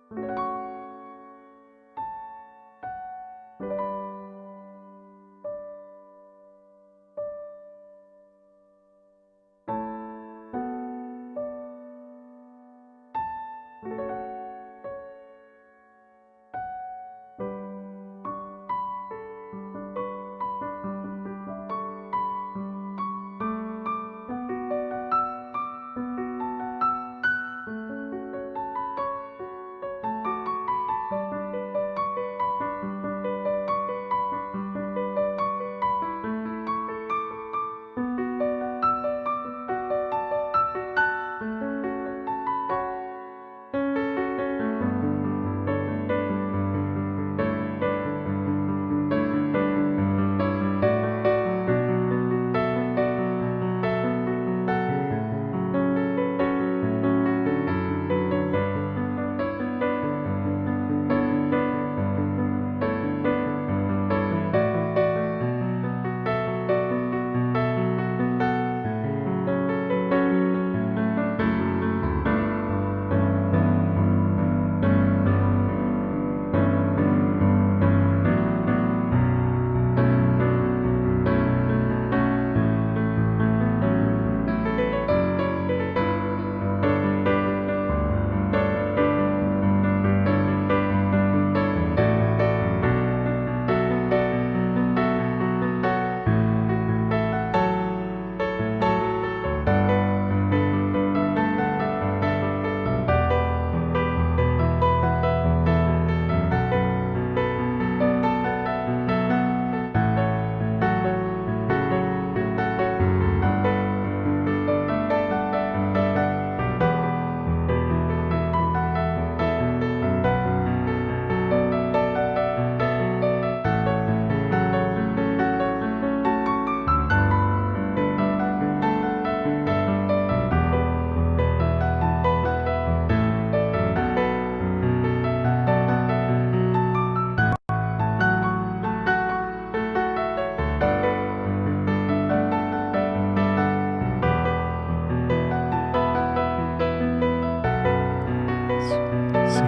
Sí,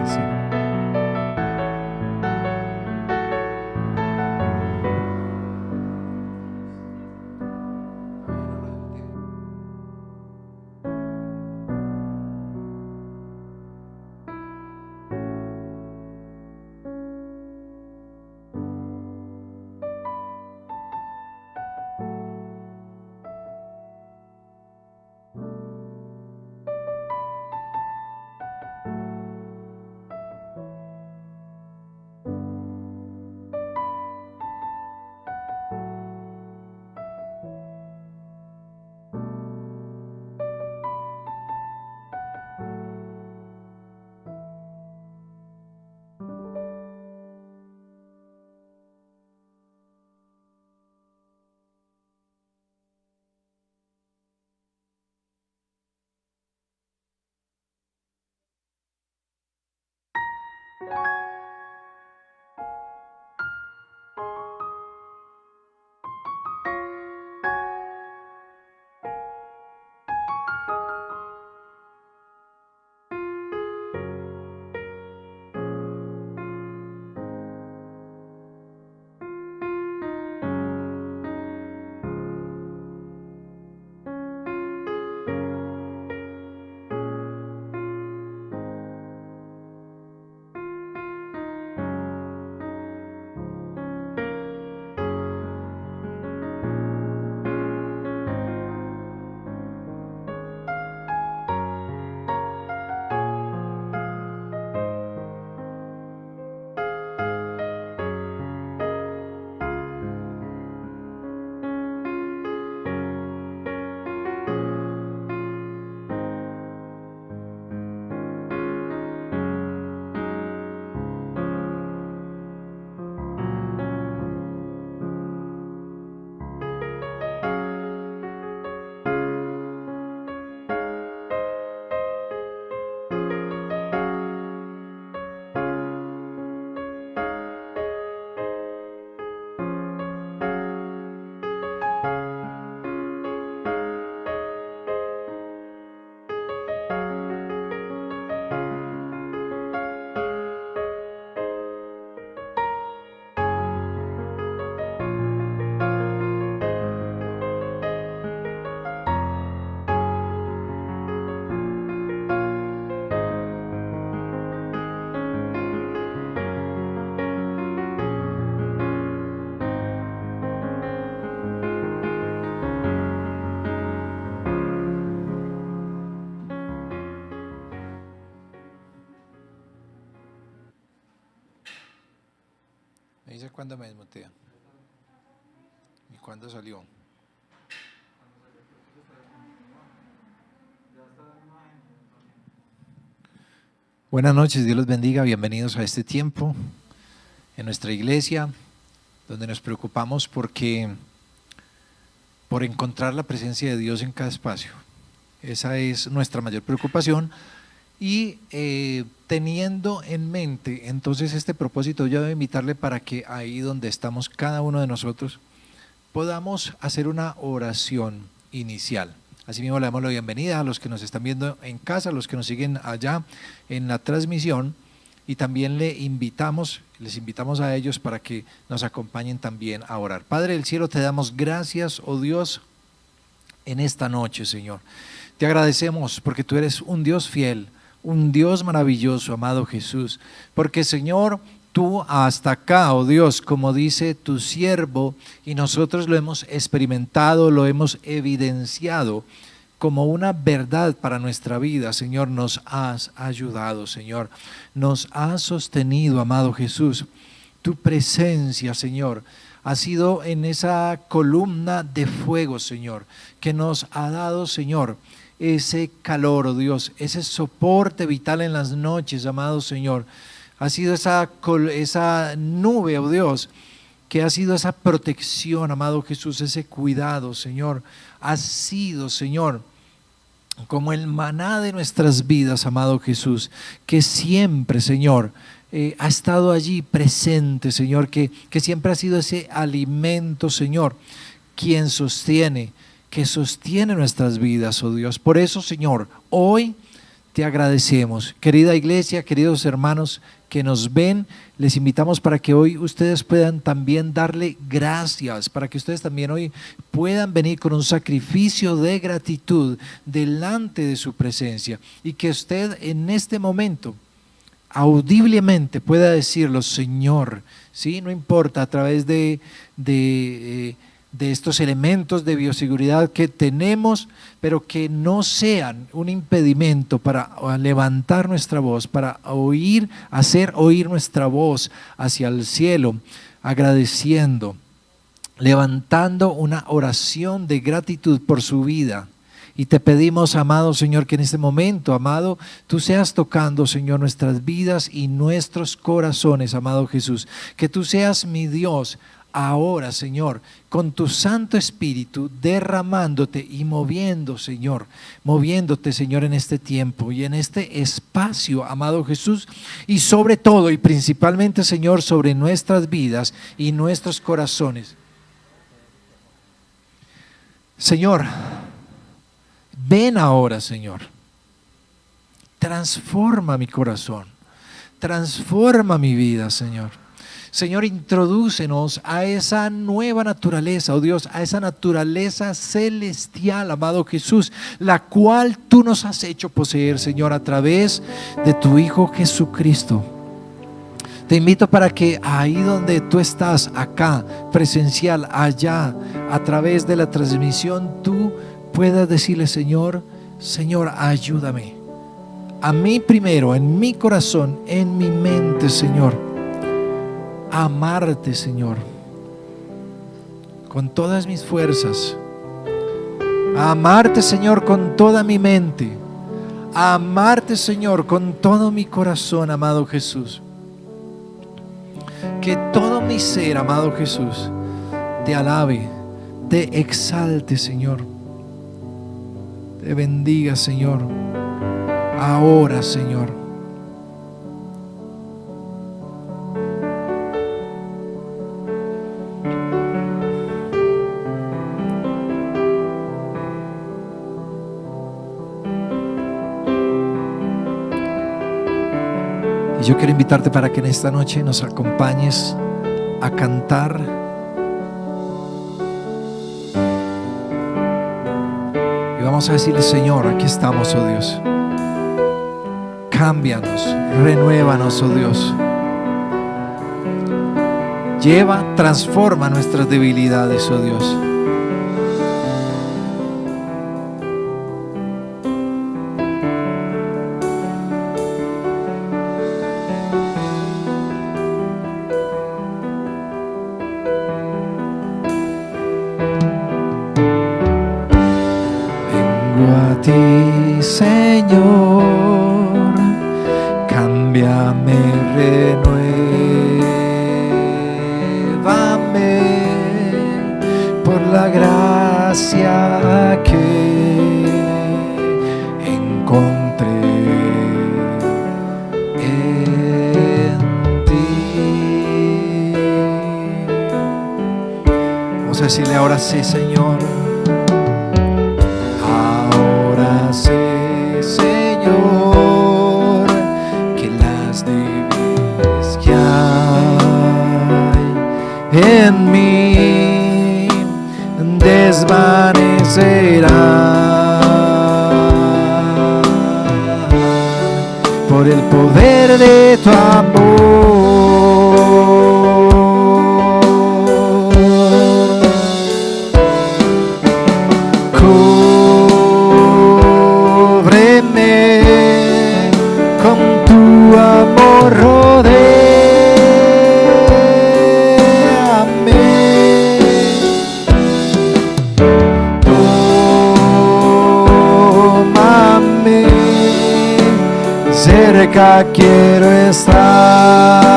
sí. dice cuándo me desmutea y cuándo salió. Buenas noches, Dios los bendiga, bienvenidos a este tiempo en nuestra iglesia, donde nos preocupamos por encontrar la presencia de Dios en cada espacio. Esa es nuestra mayor preocupación y teniendo en mente entonces este propósito, yo debo invitarle para que ahí donde estamos cada uno de nosotros podamos hacer una oración inicial. Asimismo le damos la bienvenida a los que nos están viendo en casa, a los que nos siguen allá en la transmisión, y también les invitamos a ellos para que nos acompañen también a orar. Padre del cielo, te damos gracias, oh Dios, en esta noche, Señor. Te agradecemos porque tú eres un Dios fiel, un Dios maravilloso, amado Jesús, porque, Señor, tú hasta acá, oh Dios, como dice tu siervo, y nosotros lo hemos experimentado, lo hemos evidenciado como una verdad para nuestra vida, Señor, nos has ayudado, Señor, nos has sostenido, amado Jesús. Tu presencia, Señor, ha sido en esa columna de fuego, Señor, que nos ha dado, Señor, ese calor, oh Dios, ese soporte vital en las noches, amado Señor. Ha sido esa nube, oh Dios, que ha sido esa protección, amado Jesús, ese cuidado, Señor. Ha sido, Señor, como el maná de nuestras vidas, amado Jesús, que siempre, Señor, ha estado allí presente, Señor, que siempre ha sido ese alimento, Señor, quien sostiene, que sostiene nuestras vidas, oh Dios. Por eso, Señor, hoy te agradecemos. Querida iglesia, queridos hermanos que nos ven, les invitamos para que hoy ustedes puedan también darle gracias, para que ustedes también hoy puedan venir con un sacrificio de gratitud delante de su presencia, y que usted en este momento audiblemente pueda decirlo: Señor, ¿sí? No importa, a través de estos elementos de bioseguridad que tenemos, pero que no sean un impedimento para levantar nuestra voz, para hacer oír nuestra voz hacia el cielo, agradeciendo, levantando una oración de gratitud por su vida. Y te pedimos, amado Señor, que en este momento, amado, tú seas tocando, Señor, nuestras vidas y nuestros corazones, amado Jesús. Que tú seas mi Dios ahora, Señor, con tu Santo Espíritu derramándote y moviéndote, Señor, en este tiempo y en este espacio, amado Jesús, y sobre todo y principalmente, Señor, sobre nuestras vidas y nuestros corazones. Señor, ven ahora, Señor, transforma mi corazón, transforma mi vida, Señor. Señor, introdúcenos a esa nueva naturaleza, oh Dios, a esa naturaleza celestial, amado Jesús, la cual tú nos has hecho poseer, Señor, a través de tu Hijo Jesucristo. Te invito para que ahí donde tú estás, acá, presencial, allá, a través de la transmisión, tú puedas decirle: Señor, ayúdame. A mí primero, en mi corazón, en mi mente, Señor, a amarte, Señor, con todas mis fuerzas, a amarte, Señor, con toda mi mente, a amarte, Señor, con todo mi corazón, amado Jesús. Que todo mi ser, amado Jesús, te alabe, te exalte, Señor, te bendiga, Señor, ahora, Señor. Yo quiero invitarte para que en esta noche nos acompañes a cantar y vamos a decirle: Señor, aquí estamos, oh Dios, cámbianos, renuévanos, oh Dios, transforma nuestras debilidades, oh Dios. renuévame por la gracia que encontré en ti. Vamos a decirle ahora sí, Señor. Ahora sé, Señor, que las débiles que hay en mí desvanecerán por el poder de tu amor. Cúbreme con tu amor, rodéame. Tómame, cerca quiero estar.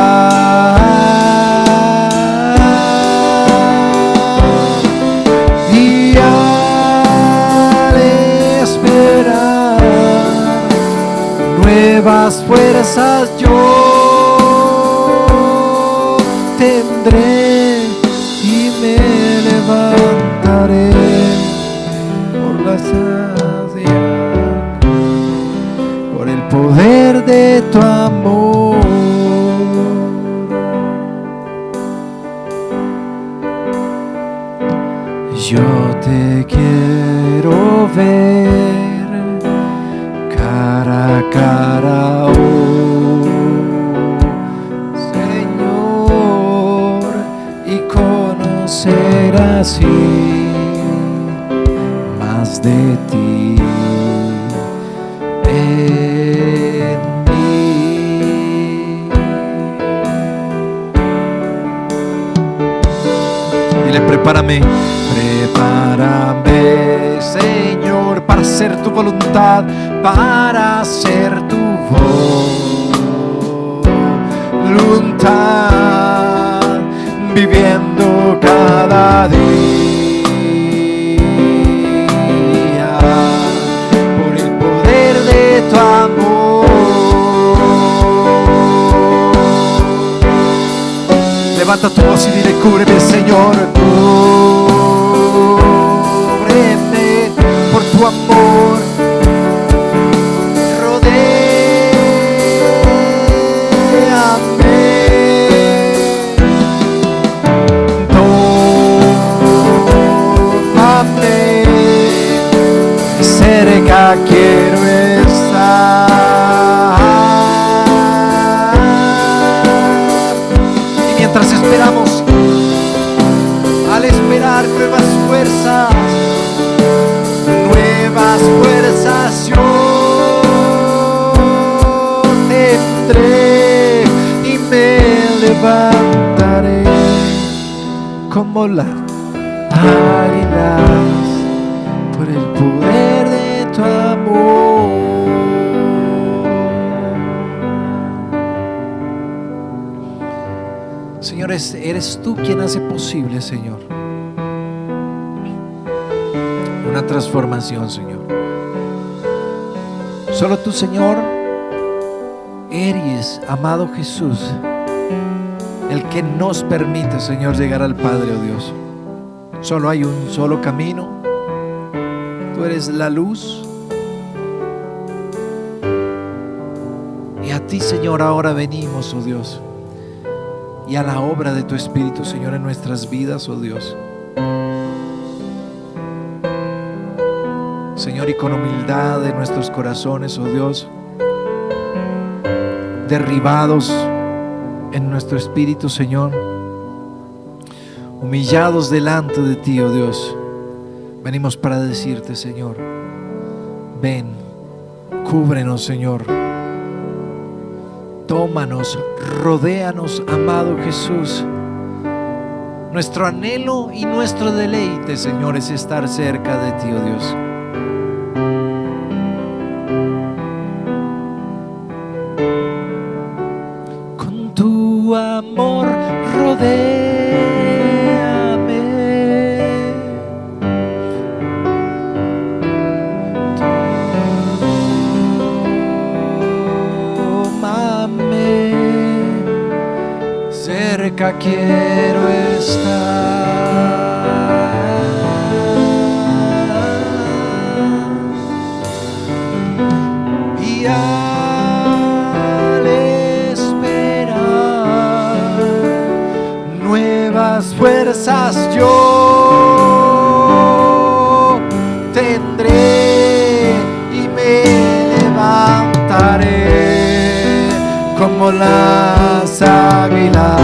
Y al esperar nuevas fuerzas yo tendré y me levantaré por la sacia, por el poder de tu amor. Yo te quiero ver cara a cara, oh Señor, y conocer así más de ti en mí. Dile, prepárame, Señor, para hacer tu voluntad, para hacer tu voluntad, viviendo cada día por el poder de tu amor. Levanta tu voz y dile, cúbreme, Señor, cúbreme por tu amor, rodéame, tómame, cerca quiero estar. Y mientras esperamos, al esperar nuevas fuerzas yo tendré y me levantaré como las águilas por el poder de tu amor. Señor, eres tú quien hace posible, Señor, una transformación, Señor. Solo tú, Señor, eres, amado Jesús, el que nos permite, Señor, llegar al Padre, oh Dios. Solo hay un solo camino. Tú eres la luz. Y a ti, Señor, ahora venimos, oh Dios, y a la obra de tu Espíritu, Señor, en nuestras vidas, oh Dios. Señor, y con humildad de nuestros corazones, oh Dios, derribados en nuestro espíritu, Señor, humillados delante de ti, oh Dios, venimos para decirte, Señor, ven, cúbrenos, Señor, tómanos, rodéanos, amado Jesús. Nuestro anhelo y nuestro deleite, Señor, es estar cerca de ti, oh Dios. tu amor rodéame. Tómame, cerca quiero estar. Y al esperar nuevas fuerzas yo tendré y me levantaré como las águilas.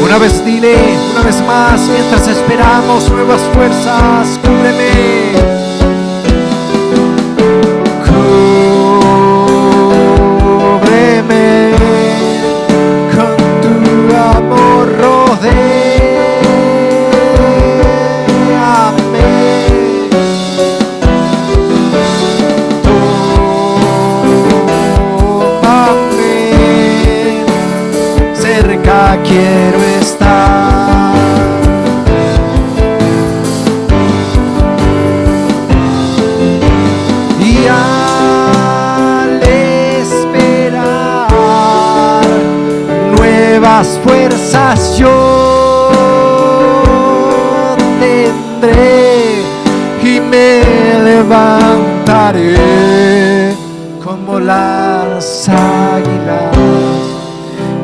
Una vez dile, una vez más, mientras esperamos nuevas fuerzas, cúbreme. Con tu amor rodéame. Tómame, cerca quiero estar. Y nuevas fuerzas yo tendré y me levantaré como las águilas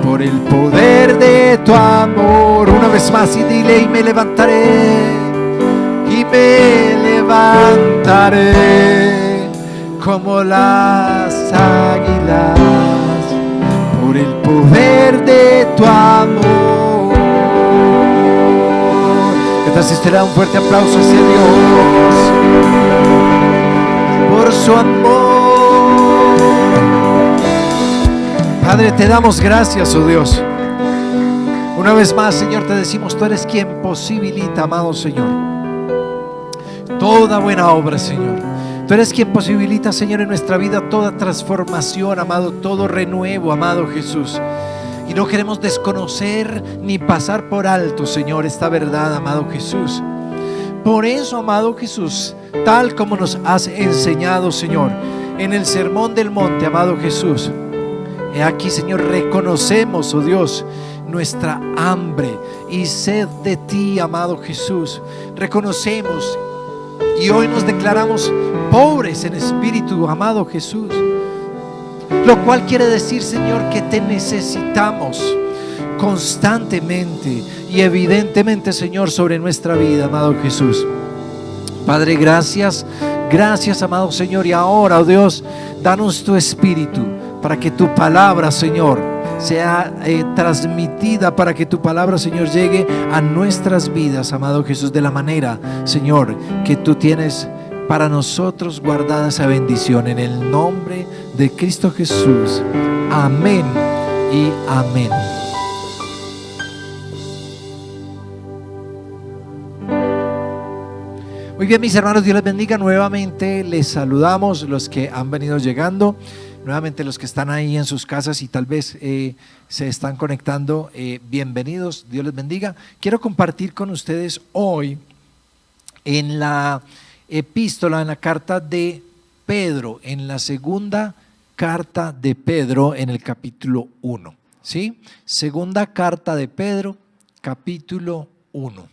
por el poder de tu amor. Una vez más y dile, y me levantaré y me levantaré como las águilas por el poder de tu amor. Entonces te da un fuerte aplauso hacia Dios por su amor. Padre, te damos gracias, oh Dios. Una vez más, Señor, te decimos, tú eres quien posibilita, amado Señor, toda buena obra, Señor. Tú eres quien posibilita, Señor, en nuestra vida toda transformación, amado, todo renuevo, amado Jesús. Y no queremos desconocer ni pasar por alto, Señor, esta verdad, amado Jesús. Por eso, amado Jesús, tal como nos has enseñado, Señor, en el Sermón del Monte, amado Jesús, he aquí, Señor, reconocemos, oh Dios, nuestra hambre y sed de ti, amado Jesús. Reconocemos y hoy nos declaramos pobres en espíritu, amado Jesús. Lo cual quiere decir, Señor, que te necesitamos constantemente y evidentemente, Señor, sobre nuestra vida, amado Jesús. Padre, gracias, gracias, amado Señor. Y ahora, oh Dios, danos tu espíritu para que tu palabra, Señor, sea transmitida, para que tu palabra, Señor, llegue a nuestras vidas, amado Jesús, de la manera, Señor, que tú tienes para nosotros guardada esa bendición, en el nombre de Cristo Jesús. Amén y amén. Muy bien, mis hermanos, Dios les bendiga. Nuevamente les saludamos los que han venido llegando, nuevamente los que están ahí en sus casas y tal vez se están conectando, bienvenidos, Dios les bendiga. Quiero compartir con ustedes hoy en la epístola, en la carta de Pedro, en la segunda carta de Pedro, en el capítulo 1, ¿sí? Segunda carta de Pedro, capítulo 1.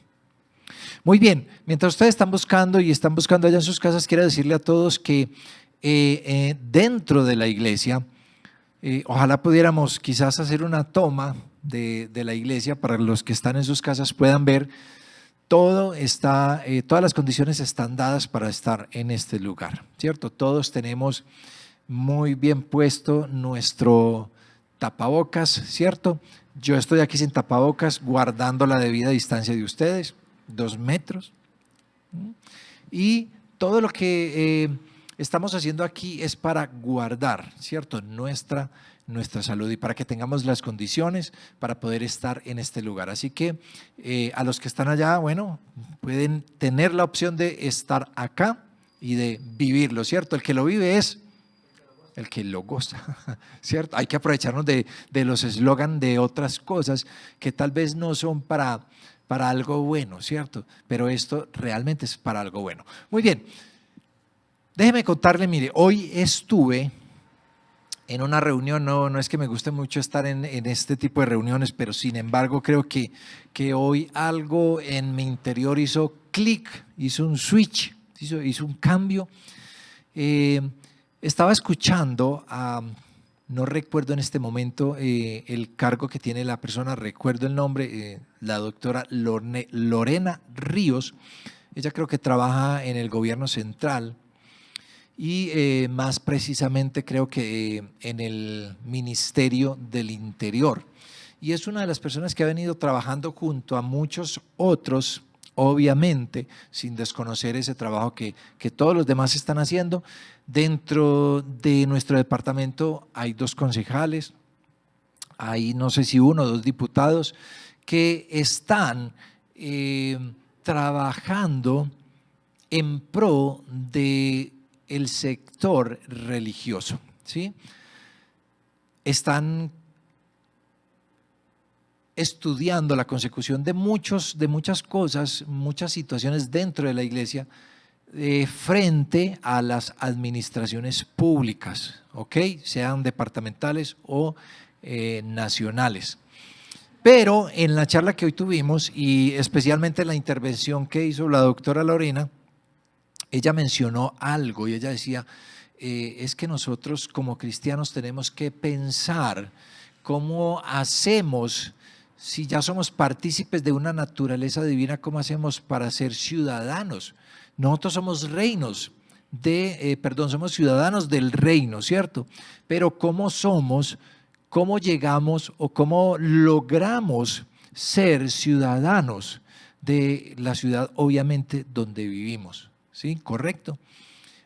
Muy bien, mientras ustedes están buscando y están buscando allá en sus casas, quiero decirle a todos que dentro de la iglesia, ojalá pudiéramos quizás hacer una toma de la iglesia para los que están en sus casas puedan ver. Todo está, todas las condiciones están dadas para estar en este lugar, ¿cierto? Todos tenemos muy bien puesto nuestro tapabocas, ¿cierto? Yo estoy aquí sin tapabocas, guardando la debida distancia de ustedes, 2 metros. Y todo lo que estamos haciendo aquí es para guardar, ¿cierto? Nuestra salud y para que tengamos las condiciones para poder estar en este lugar. Así que a los que están allá, bueno, pueden tener la opción de estar acá y de vivirlo, ¿cierto? El que lo vive es el que lo goza, ¿cierto? Hay que aprovecharnos de los eslogan de otras cosas que tal vez no son para algo bueno, ¿cierto? Pero esto realmente es para algo bueno. Muy bien, déjeme contarle, mire, hoy estuve en una reunión, no es que me guste mucho estar en este tipo de reuniones, pero sin embargo creo que hoy algo en mi interior hizo clic, hizo un switch, hizo un cambio. Estaba escuchando no recuerdo en este momento el cargo que tiene la persona, recuerdo el nombre, la doctora Lorena Ríos. Ella creo que trabaja en el gobierno central y más precisamente creo que en el Ministerio del Interior. Y es una de las personas que ha venido trabajando junto a muchos otros, obviamente, sin desconocer ese trabajo que todos los demás están haciendo. Dentro de nuestro departamento hay 2 concejales, hay no sé si 1 o 2 diputados que están trabajando en pro del sector religioso, ¿sí? Están estudiando la consecución de muchas cosas, muchas situaciones dentro de la iglesia frente a las administraciones públicas, ¿ok? Sean departamentales o nacionales. Pero en la charla que hoy tuvimos y especialmente la intervención que hizo la doctora Lorena, ella mencionó algo y ella decía, es que nosotros como cristianos tenemos que pensar cómo hacemos. Si ya somos partícipes de una naturaleza divina, ¿cómo hacemos para ser ciudadanos? Nosotros somos somos ciudadanos del reino, ¿cierto? Pero ¿cómo somos, cómo llegamos o cómo logramos ser ciudadanos de la ciudad, obviamente, donde vivimos? ¿Sí? ¿Correcto?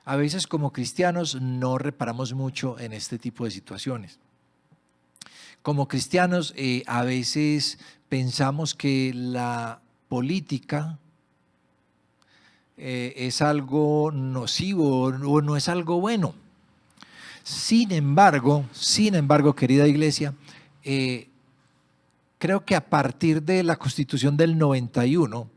A veces como cristianos no reparamos mucho en este tipo de situaciones. Como cristianos a veces pensamos que la política es algo nocivo o no es algo bueno. Sin embargo, querida iglesia, creo que a partir de la Constitución del 91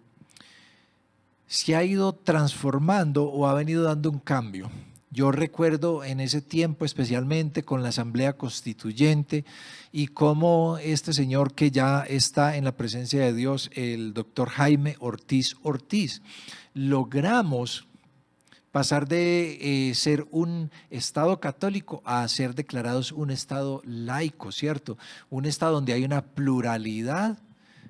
se ha ido transformando o ha venido dando un cambio. Yo recuerdo en ese tiempo especialmente con la Asamblea Constituyente y cómo este señor que ya está en la presencia de Dios, el doctor Jaime Ortiz, logramos pasar de ser un Estado católico a ser declarados un Estado laico, ¿cierto? Un Estado donde hay una pluralidad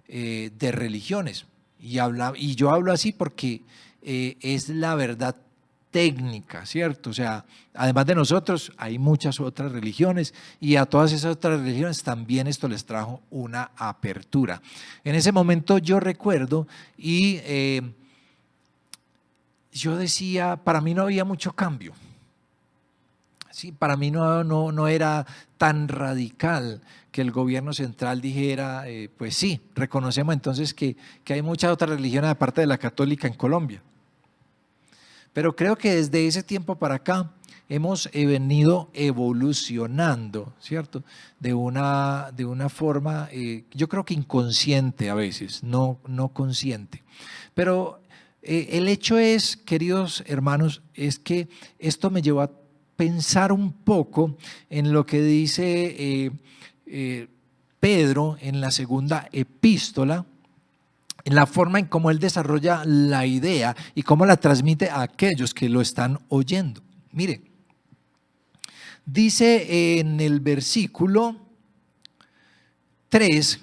de religiones. Y yo hablo así porque es la verdad técnica, ¿cierto? O sea, además de nosotros hay muchas otras religiones y a todas esas otras religiones también esto les trajo una apertura. En ese momento yo recuerdo y yo decía, para mí no había mucho cambio. Sí, para mí no era tan radical que el gobierno central dijera, pues sí, reconocemos entonces que hay muchas otras religiones aparte de la católica en Colombia. Pero creo que desde ese tiempo para acá hemos venido evolucionando, ¿cierto? De una forma, yo creo que inconsciente a veces, no consciente. Pero el hecho es, queridos hermanos, es que esto me llevó a pensar un poco en lo que dice Pedro en la segunda epístola, en la forma en cómo él desarrolla la idea y cómo la transmite a aquellos que lo están oyendo. Mire, dice en el versículo 3,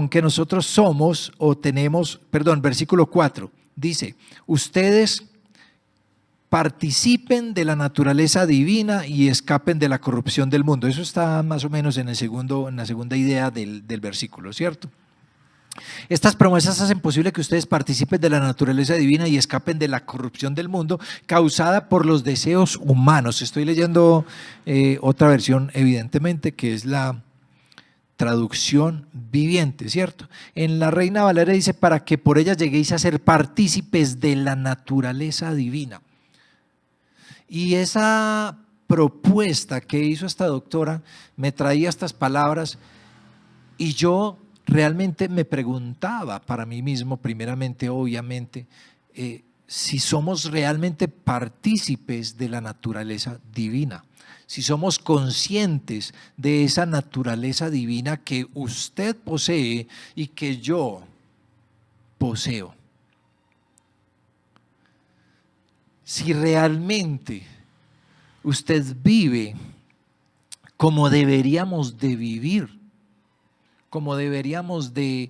que nosotros somos o tenemos, versículo 4, dice, ustedes participen de la naturaleza divina y escapen de la corrupción del mundo. Eso está más o menos en la segunda idea del versículo, ¿cierto? Estas promesas hacen posible que ustedes participen de la naturaleza divina y escapen de la corrupción del mundo causada por los deseos humanos. Estoy leyendo otra versión, evidentemente, que es la traducción viviente, ¿cierto? En la Reina Valera dice, para que por ella lleguéis a ser partícipes de la naturaleza divina. Y esa propuesta que hizo esta doctora me traía estas palabras y yo realmente me preguntaba para mí mismo, primeramente, obviamente, si somos realmente partícipes de la naturaleza divina, si somos conscientes de esa naturaleza divina que usted posee y que yo poseo. Si realmente usted vive como deberíamos de vivir, como deberíamos de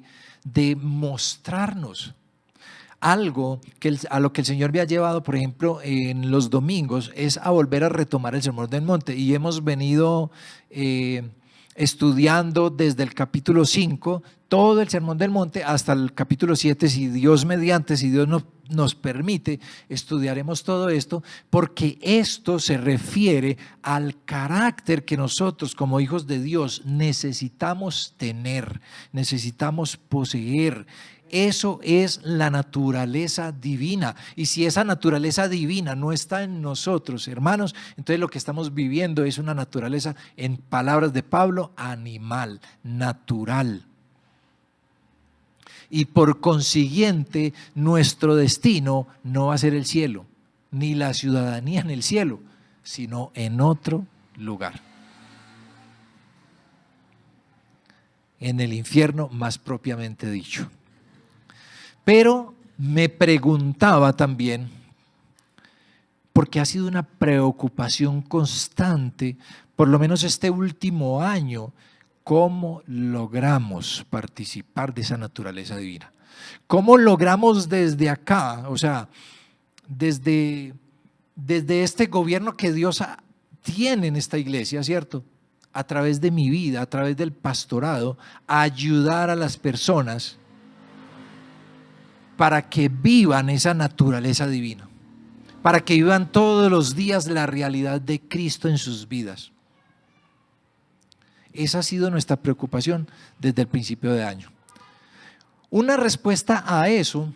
mostrarnos. Algo a lo que el Señor me ha llevado, por ejemplo, en los domingos, es a volver a retomar el Sermón del Monte. Y hemos venido estudiando desde el capítulo 5 todo el Sermón del Monte hasta el capítulo 7, si Dios mediante, si Dios nos permite, estudiaremos todo esto, porque esto se refiere al carácter que nosotros como hijos de Dios necesitamos tener, necesitamos poseer. Eso es la naturaleza divina, y si esa naturaleza divina no está en nosotros, hermanos, entonces lo que estamos viviendo es una naturaleza, en palabras de Pablo, animal, natural. Y por consiguiente, nuestro destino no va a ser el cielo, ni la ciudadanía en el cielo, sino en otro lugar. En el infierno, más propiamente dicho. Pero me preguntaba también, porque ha sido una preocupación constante, por lo menos este último año, ¿cómo logramos participar de esa naturaleza divina? ¿Cómo logramos desde acá, o sea, desde este gobierno que Dios tiene en esta iglesia, ¿cierto? A través de mi vida, a través del pastorado, ayudar a las personas para que vivan esa naturaleza divina, para que vivan todos los días la realidad de Cristo en sus vidas. Esa ha sido nuestra preocupación desde el principio de año. Una respuesta a eso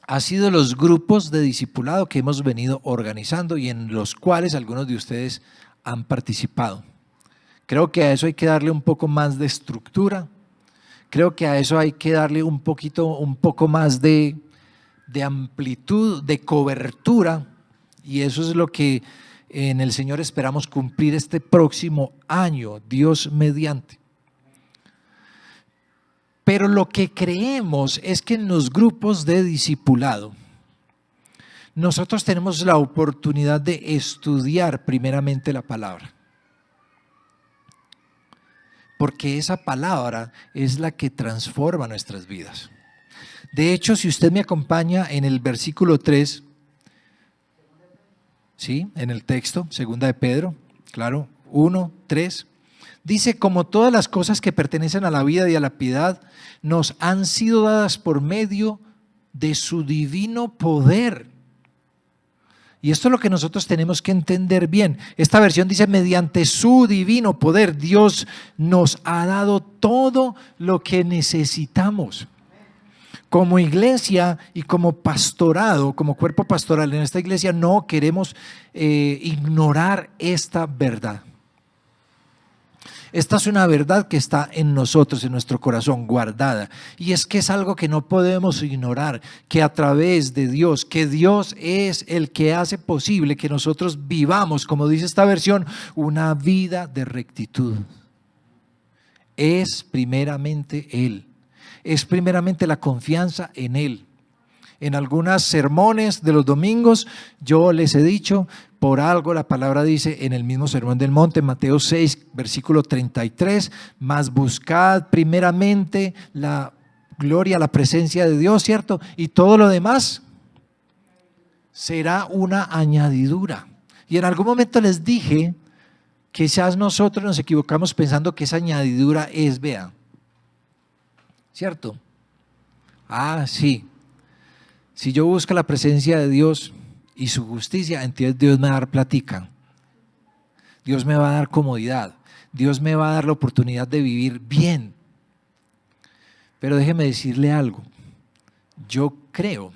ha sido los grupos de discipulado que hemos venido organizando y en los cuales algunos de ustedes han participado. Creo que a eso hay que darle un poco más de estructura, creo que a eso hay que darle un poco más de amplitud, de cobertura, y eso es lo que en el Señor esperamos cumplir este próximo año, Dios mediante. Pero lo que creemos es que en los grupos de discipulado nosotros tenemos la oportunidad de estudiar primeramente la palabra, porque esa palabra es la que transforma nuestras vidas. De hecho, si usted me acompaña en el versículo 3, ¿sí? En el texto, segunda de Pedro, claro, 1, 3, dice: como todas las cosas que pertenecen a la vida y a la piedad nos han sido dadas por medio de su divino poder. Y esto es lo que nosotros tenemos que entender bien. Esta versión dice: mediante su divino poder, Dios nos ha dado todo lo que necesitamos. Como iglesia y como pastorado, como cuerpo pastoral en esta iglesia, no queremos ignorar esta verdad. Esta es una verdad que está en nosotros, en nuestro corazón, guardada. Y es que es algo que no podemos ignorar, que a través de Dios, que Dios es el que hace posible que nosotros vivamos, como dice esta versión, una vida de rectitud. Es primeramente Él. Es primeramente la confianza en Él. En algunos sermones de los domingos yo les he dicho, por algo la palabra dice en el mismo Sermón del Monte, Mateo 6, versículo 33, mas buscad primeramente la gloria, la presencia de Dios, ¿cierto? Y todo lo demás será una añadidura. Y en algún momento les dije, quizás nosotros nos equivocamos pensando que esa añadidura es, vean, ¿cierto? Ah, sí. Si yo busco la presencia de Dios y su justicia, entonces Dios me va a dar plática. Dios me va a dar comodidad. Dios me va a dar la oportunidad de vivir bien. Pero déjeme decirle algo. Yo creo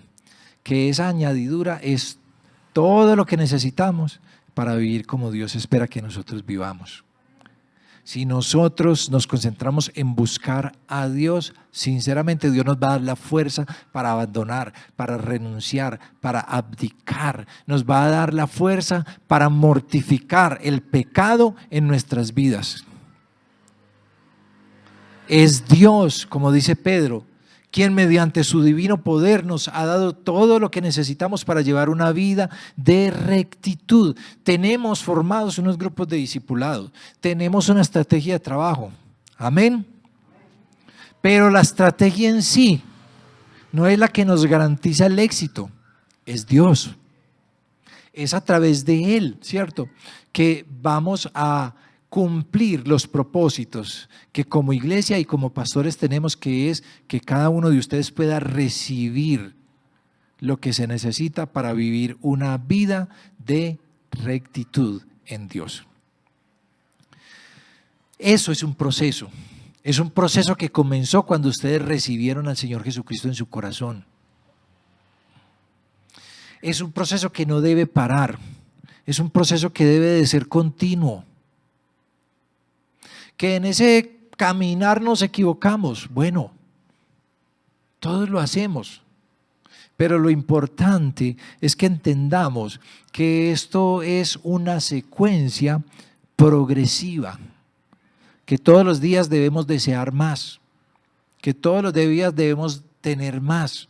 que esa añadidura es todo lo que necesitamos para vivir como Dios espera que nosotros vivamos. Si nosotros nos concentramos en buscar a Dios, sinceramente Dios nos va a dar la fuerza para abandonar, para renunciar, para abdicar. Nos va a dar la fuerza para mortificar el pecado en nuestras vidas. Es Dios, como dice Pedro, quien mediante su divino poder nos ha dado todo lo que necesitamos para llevar una vida de rectitud. Tenemos formados unos grupos de discipulados, tenemos una estrategia de trabajo, amén. Pero la estrategia en sí no es la que nos garantiza el éxito, es Dios. Es a través de Él, ¿cierto?, que vamos a cumplir los propósitos que como iglesia y como pastores tenemos, que es que cada uno de ustedes pueda recibir lo que se necesita para vivir una vida de rectitud en Dios. Eso es un proceso que comenzó cuando ustedes recibieron al Señor Jesucristo en su corazón. Es un proceso que no debe parar, es un proceso que debe de ser continuo. Que en ese caminar nos equivocamos, bueno, todos lo hacemos, pero lo importante es que entendamos que esto es una secuencia progresiva, que todos los días debemos desear más, que todos los días debemos tener más.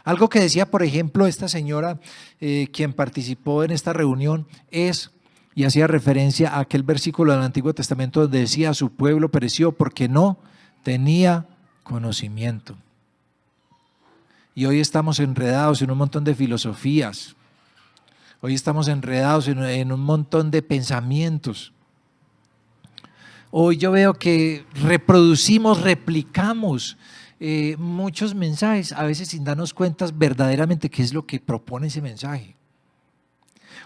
Algo que decía, por ejemplo, esta señora quien participó en esta reunión es, y hacía referencia a aquel versículo del Antiguo Testamento donde decía: su pueblo pereció porque no tenía conocimiento. Y hoy estamos enredados en un montón de filosofías, hoy estamos enredados en un montón de pensamientos. Hoy yo veo que replicamos muchos mensajes, a veces sin darnos cuenta verdaderamente qué es lo que propone ese mensaje.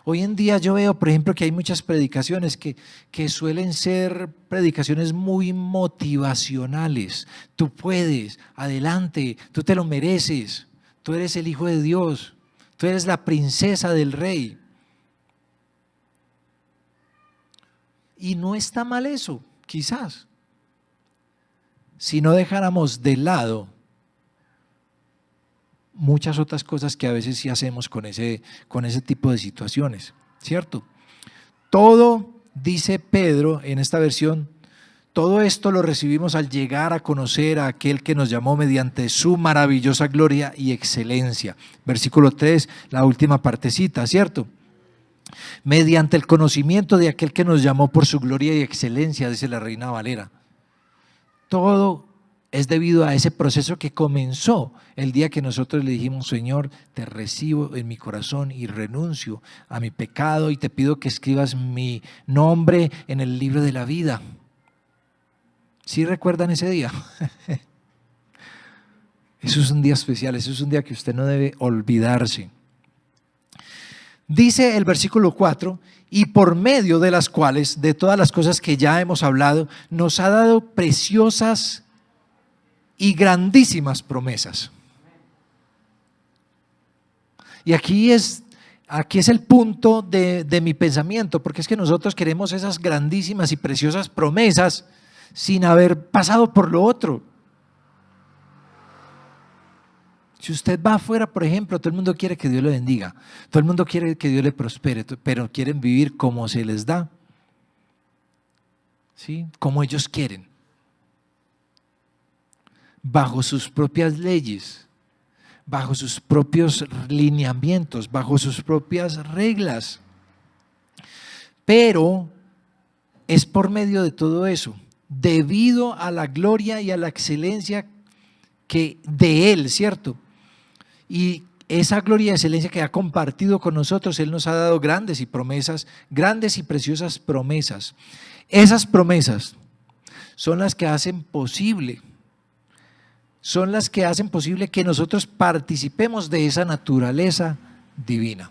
Hoy en día yo veo, por ejemplo, que hay muchas predicaciones que suelen ser predicaciones muy motivacionales. Tú puedes, adelante, tú te lo mereces, tú eres el Hijo de Dios, tú eres la princesa del Rey. Y no está mal eso, quizás, si no dejáramos de lado muchas otras cosas que a veces sí hacemos con ese tipo de situaciones, ¿cierto? Todo, dice Pedro en esta versión, todo esto lo recibimos al llegar a conocer a aquel que nos llamó mediante su maravillosa gloria y excelencia. Versículo 3, la última partecita, ¿cierto? Mediante el conocimiento de aquel que nos llamó por su gloria y excelencia, dice la Reina Valera. Todo es debido a ese proceso que comenzó el día que nosotros le dijimos: Señor, te recibo en mi corazón y renuncio a mi pecado y te pido que escribas mi nombre en el libro de la vida. ¿Sí recuerdan ese día? Eso es un día especial, eso es un día que usted no debe olvidarse. Dice el versículo 4: y por medio de las cuales, de todas las cosas que ya hemos hablado, nos ha dado preciosas y grandísimas promesas. Y aquí es el punto de mi pensamiento, porque es que nosotros queremos esas grandísimas y preciosas promesas sin haber pasado por lo otro. Si usted va afuera, por ejemplo, todo el mundo quiere que Dios le bendiga, todo el mundo quiere que Dios le prospere, pero quieren vivir como se les da, ¿sí? Como ellos quieren, bajo sus propias leyes, bajo sus propios lineamientos, bajo sus propias reglas. Pero es por medio de todo eso, debido a la gloria y a la excelencia que de Él, ¿cierto? Y esa gloria y excelencia que ha compartido con nosotros, Él nos ha dado grandes y preciosas promesas. Esas promesas son las que hacen posible que nosotros participemos de esa naturaleza divina.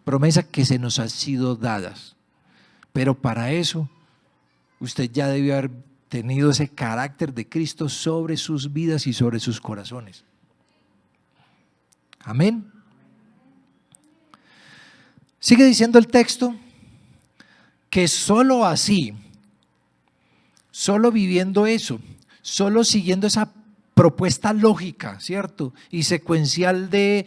Promesas que se nos han sido dadas. Pero para eso, usted ya debió haber tenido ese carácter de Cristo sobre sus vidas y sobre sus corazones. Amén. Sigue diciendo el texto, que solo así, solo viviendo eso, solo siguiendo esa propuesta lógica, ¿cierto? Y secuencial de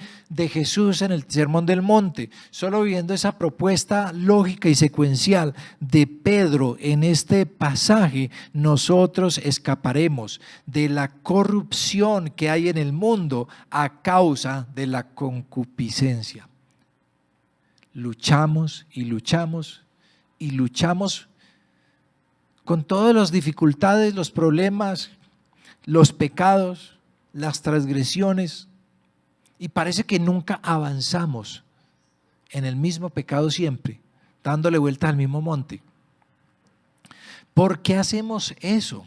Jesús en el Sermón del Monte, solo viviendo esa propuesta lógica y secuencial de Pedro en este pasaje, nosotros escaparemos de la corrupción que hay en el mundo a causa de la concupiscencia. Luchamos y luchamos y luchamos con todas las dificultades, los problemas, los pecados, las transgresiones, y parece que nunca avanzamos en el mismo pecado siempre, dándole vueltas al mismo monte. ¿Por qué hacemos eso?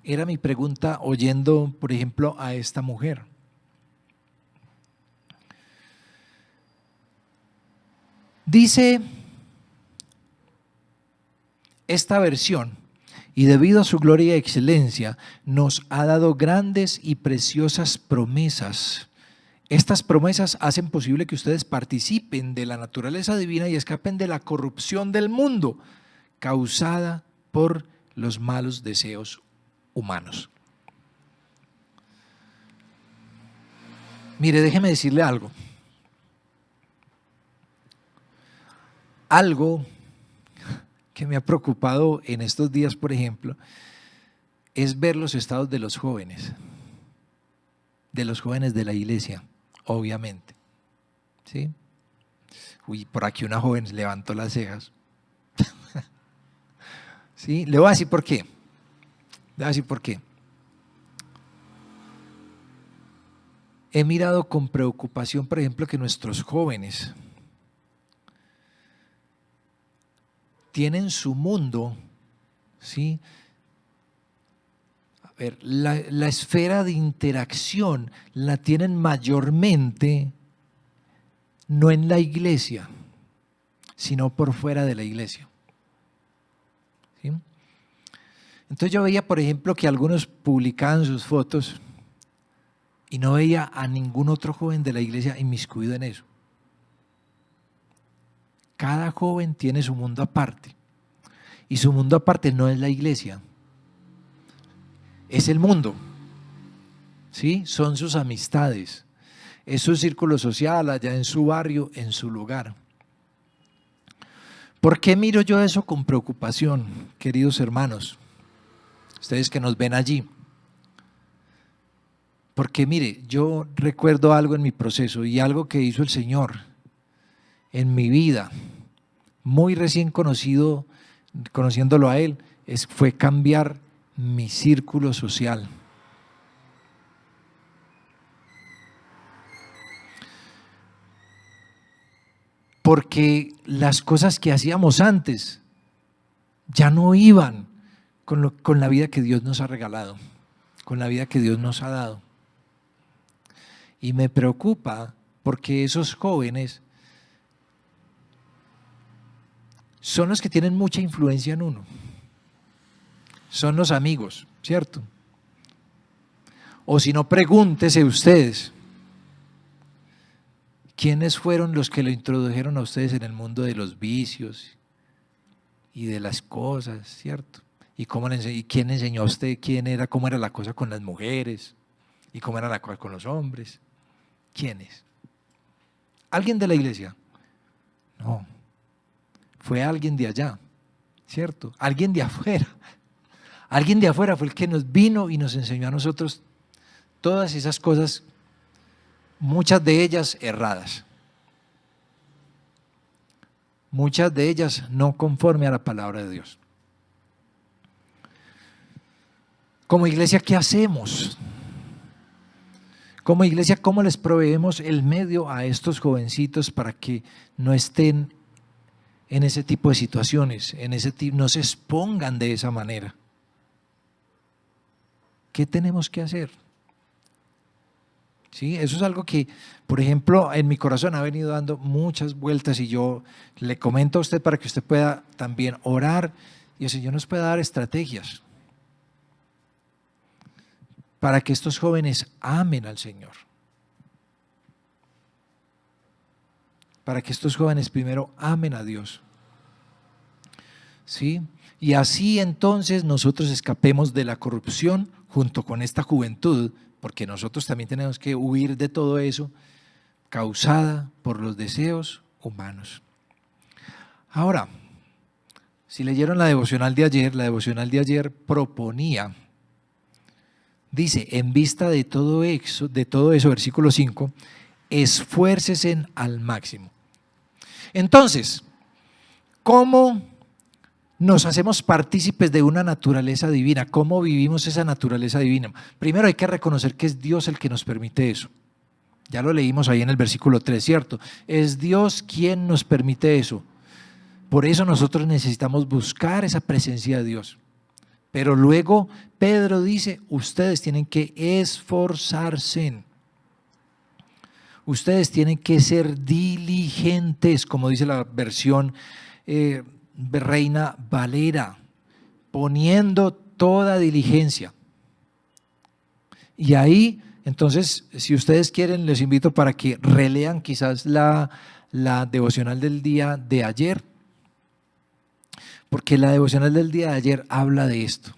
Era mi pregunta oyendo, por ejemplo, a esta mujer. Dice esta versión: y debido a su gloria y excelencia, nos ha dado grandes y preciosas promesas. Estas promesas hacen posible que ustedes participen de la naturaleza divina y escapen de la corrupción del mundo causada por los malos deseos humanos. Mire, déjeme decirle algo. Algo que me ha preocupado en estos días, por ejemplo, es ver los estados de los jóvenes de la iglesia, obviamente. ¿Sí? Uy, por aquí una joven levantó las cejas. ¿Sí? Le voy a decir por qué. Le voy a decir por qué. He mirado con preocupación, por ejemplo, que nuestros jóvenes tienen su mundo, ¿sí? A ver, la esfera de interacción la tienen mayormente no en la iglesia, sino por fuera de la iglesia. ¿Sí? Entonces yo veía, por ejemplo, que algunos publicaban sus fotos y no veía a ningún otro joven de la iglesia inmiscuido en eso. Cada joven tiene su mundo aparte, y su mundo aparte no es la iglesia, es el mundo, ¿sí? Son sus amistades, es su círculo social allá en su barrio, en su lugar. ¿Por qué miro yo eso con preocupación, queridos hermanos? Ustedes que nos ven allí. Porque mire, yo recuerdo algo en mi proceso y algo que hizo el Señor en mi vida, muy recién conociéndolo a Él, fue cambiar mi círculo social. Porque las cosas que hacíamos antes ya no iban con la vida que Dios nos ha regalado, con la vida que Dios nos ha dado. Y me preocupa porque esos jóvenes son los que tienen mucha influencia en uno, son los amigos, ¿cierto? O si no, pregúntese ustedes, ¿quiénes fueron los que lo introdujeron a ustedes en el mundo de los vicios y de las cosas, ¿cierto? ¿Y quién enseñó a usted cómo era la cosa con las mujeres y cómo era la cosa con los hombres? ¿Quiénes? ¿Alguien de la iglesia? No. Fue alguien de allá, ¿cierto? Alguien de afuera. Alguien de afuera fue el que nos vino y nos enseñó a nosotros todas esas cosas, muchas de ellas erradas. Muchas de ellas no conforme a la palabra de Dios. Como iglesia, ¿qué hacemos? Como iglesia, ¿cómo les proveemos el medio a estos jovencitos para que no estén en ese tipo de situaciones, no se expongan de esa manera? ¿Qué tenemos que hacer? ¿Sí? Eso es algo que, por ejemplo, en mi corazón ha venido dando muchas vueltas y yo le comento a usted para que usted pueda también orar y el Señor nos pueda dar estrategias para que estos jóvenes amen al Señor. Para que estos jóvenes primero amen a Dios. ¿sí? Y así entonces nosotros escapemos de la corrupción junto con esta juventud, porque nosotros también tenemos que huir de todo eso, causada por los deseos humanos. Ahora, si leyeron la devocional de ayer proponía, dice, en vista de todo eso, versículo 5, esfuércesen al máximo. Entonces, ¿cómo nos hacemos partícipes de una naturaleza divina? ¿Cómo vivimos esa naturaleza divina? Primero hay que reconocer que es Dios el que nos permite eso. Ya lo leímos ahí en el versículo 3, ¿cierto? Es Dios quien nos permite eso. Por eso nosotros necesitamos buscar esa presencia de Dios. Pero luego Pedro dice, ustedes tienen que esforzarse. Ustedes tienen que ser diligentes, como dice la versión Reina Valera, poniendo toda diligencia. Y ahí, entonces, si ustedes quieren, les invito para que relean quizás la devocional del día de ayer, porque la devocional del día de ayer habla de esto.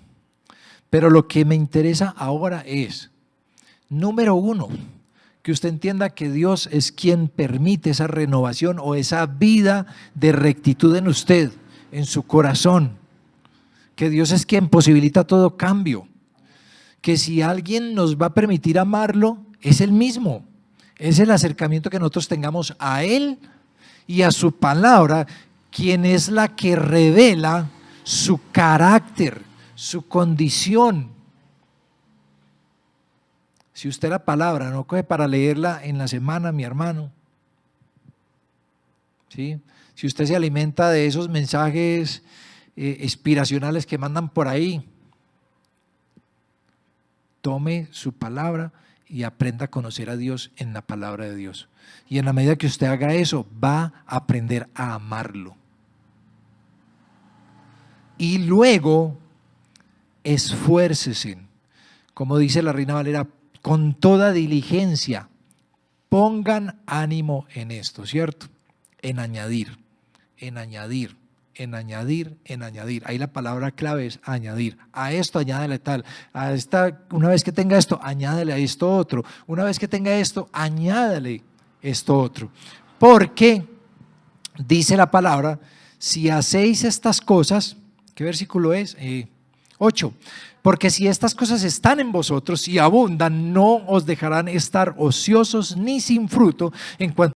Pero lo que me interesa ahora es, número 1, que usted entienda que Dios es quien permite esa renovación o esa vida de rectitud en usted, en su corazón. Que Dios es quien posibilita todo cambio. Que si alguien nos va a permitir amarlo, es Él mismo. Es el acercamiento que nosotros tengamos a Él y a su palabra, quien es la que revela su carácter, su condición. Si usted la palabra no coge para leerla en la semana, mi hermano, ¿sí? Si usted se alimenta de esos mensajes inspiracionales que mandan por ahí, tome su palabra y aprenda a conocer a Dios en la palabra de Dios. Y en la medida que usted haga eso, va a aprender a amarlo. Y luego, esfuércese, como dice la Reina Valera, con toda diligencia, pongan ánimo en esto, ¿cierto? En añadir, en añadir, en añadir, en añadir. Ahí la palabra clave es añadir. A esto añádele tal, a esta, una vez que tenga esto, añádele a esto otro. Una vez que tenga esto, añádale esto otro. Porque dice la palabra, si hacéis estas cosas, ¿qué versículo es? 8. Porque si estas cosas están en vosotros y abundan, no os dejarán estar ociosos ni sin fruto en cuanto